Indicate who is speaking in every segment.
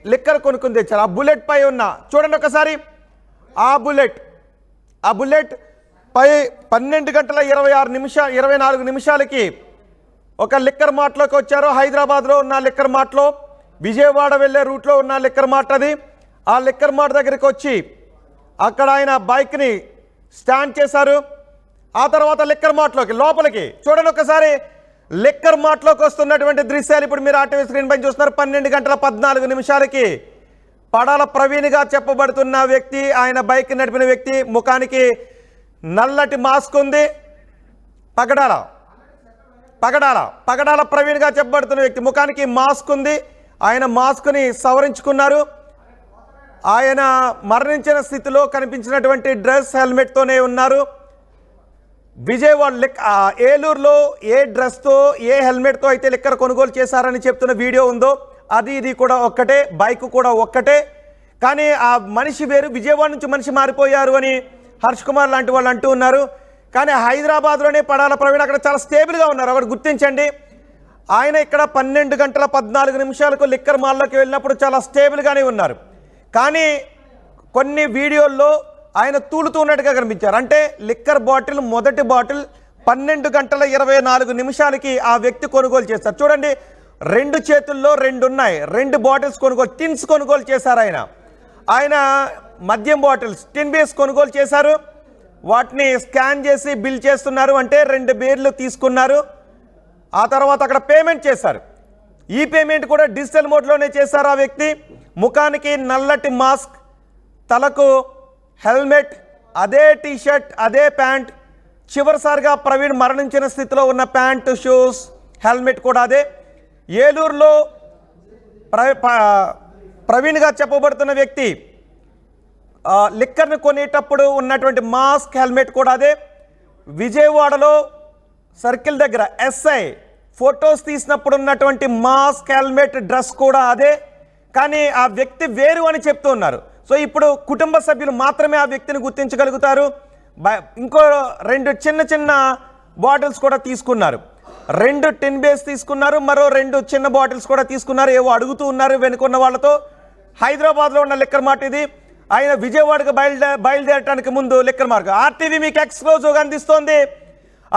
Speaker 1: Liquor కొనుక్కుని తెచ్చారు. ఆ బుల్లెట్ పై ఉన్న చూడండి ఒకసారి, ఆ బుల్లెట్ పై 12:24 నిమిషాలకి ఒక లిక్కర్ మార్ట్లోకి వచ్చారు. హైదరాబాద్లో ఉన్న లిక్కర్ మార్ట్లో, విజయవాడ వెళ్ళే రూట్లో ఉన్న లిక్కర్ మార్ట్ అది. ఆ లిక్కర్ మార్ట్ దగ్గరికి వచ్చి అక్కడ ఆయన బైక్ని స్టాండ్ చేశారు. ఆ తర్వాత లిక్కర్ మార్ట్లోకి లోపలికి చూడండి ఒకసారి, లిక్కర్ మార్ట్లోకి వస్తున్నటువంటి దృశ్యాలు ఇప్పుడు మీరు ఆర్టీవీ స్క్రీన్ పైన చూస్తున్నారు. 12:14 పడాల ప్రవీణ్గా చెప్పబడుతున్న వ్యక్తి, ఆయన బైక్ నడిపిన వ్యక్తి, ముఖానికి నల్లటి మాస్క్ ఉంది. పగడాల ప్రవీణ్గా చెప్పబడుతున్న వ్యక్తి ముఖానికి మాస్క్ ఉంది. ఆయన మాస్క్ని సవరించుకున్నారు. ఆయన మరణించిన స్థితిలో కనిపించినటువంటి డ్రెస్ హెల్మెట్తోనే ఉన్నారు. విజయవాడ ఏలూరులో ఏ డ్రెస్తో ఏ హెల్మెట్తో అయితే లిక్కర్ కొనుగోలు చేశారని చెప్తున్న వీడియో ఉందో అది ఇది కూడా ఒక్కటే, బైక్ కూడా ఒక్కటే. కానీ ఆ మనిషి వేరు, విజయవాడ నుంచి మనిషి మారిపోయారు అని హర్ష్ కుమార్ లాంటి వాళ్ళు అంటూ ఉన్నారు. కానీ హైదరాబాద్లోనే పడాల ప్రవీణ్ అక్కడ చాలా స్టేబుల్గా ఉన్నారు. ఒకటి గుర్తించండి, ఆయన ఇక్కడ 12:14 లిక్కర్ మాల్లోకి వెళ్ళినప్పుడు చాలా స్టేబుల్గానే ఉన్నారు. కానీ కొన్ని వీడియోల్లో ఆయన తూలుతున్నట్టుగా కనిపించారు. అంటే లిక్కర్ బాటిల్, మొదటి బాటిల్ 12:24 ఆ వ్యక్తి కొనుగోలు చేస్తారు. చూడండి, 2 చేతుల్లో 2 ఉన్నాయి, 2 బాటిల్స్ కొనుగోలు, టిన్స్ కొనుగోలు చేశారు. ఆయన మద్యం బాటిల్స్ టిన్ బేస్ కొనుగోలు చేశారు. వాటిని స్కాన్ చేసి బిల్ చేస్తున్నారు. అంటే 2 బీర్లు తీసుకున్నారు. ఆ తర్వాత అక్కడ పేమెంట్ చేశారు. ఈ పేమెంట్ కూడా డిజిటల్ మోడ్లోనే చేశారు. ఆ వ్యక్తి ముఖానికి నల్లటి మాస్క్, తలకు హెల్మెట్, అదే టీషర్ట్, అదే ప్యాంట్. చివరిసారిగా ప్రవీణ్ మరణించిన స్థితిలో ఉన్న ప్యాంటు, షూస్, హెల్మెట్ కూడా అదే. ఏలూరులో ప్రవీణ్గా చెప్పబడుతున్న వ్యక్తి లిక్కర్ని కొనేటప్పుడు ఉన్నటువంటి మాస్క్, హెల్మెట్ కూడా అదే. విజయవాడలో సర్కిల్ దగ్గర ఎస్ఐ ఫొటోస్ తీసినప్పుడు ఉన్నటువంటి మాస్క్, హెల్మెట్, డ్రెస్ కూడా అదే. కానీ ఆ వ్యక్తి వేరు అని చెప్తూ ఉన్నారు. సో ఇప్పుడు కుటుంబ సభ్యులు మాత్రమే ఆ వ్యక్తిని గుర్తించగలుగుతారు. ఇంకో 2 చిన్న బాటిల్స్ కూడా తీసుకున్నారు. 2 టిన్ బేస్ తీసుకున్నారు, మరో 2 చిన్న బాటిల్స్ కూడా తీసుకున్నారు. ఏవో అడుగుతూ ఉన్నారు వెనుకున్న వాళ్ళతో. హైదరాబాద్లో ఉన్న లిక్కర్ మార్ట్ ఇది. ఆయన విజయవాడకు బయలుదేరటానికి ముందు లిక్కర్ మార్ట్. ఆర్టీవీ మీకు ఎక్స్క్లూజివ్గా అందిస్తోంది.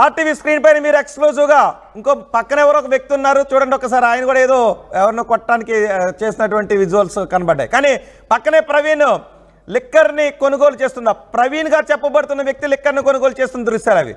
Speaker 1: ఆర్టీవీ స్క్రీన్ పైన మీరు ఎక్స్క్లూజివ్గా, ఇంకో పక్కన ఎవరో ఒక వ్యక్తి ఉన్నారు చూడండి ఒకసారి, ఆయన కూడా ఏదో ఎవరినో కొట్టడానికి చేసినటువంటి విజువల్స్ కనబడ్డాయి. కానీ పక్కనే ప్రవీణ్ లిక్కర్ని కొనుగోలు చేస్తున్న, ప్రవీణ్గా చెప్పబడుతున్న వ్యక్తి లిక్కర్ని కొనుగోలు చేస్తున్న దృశ్యాలు అవి.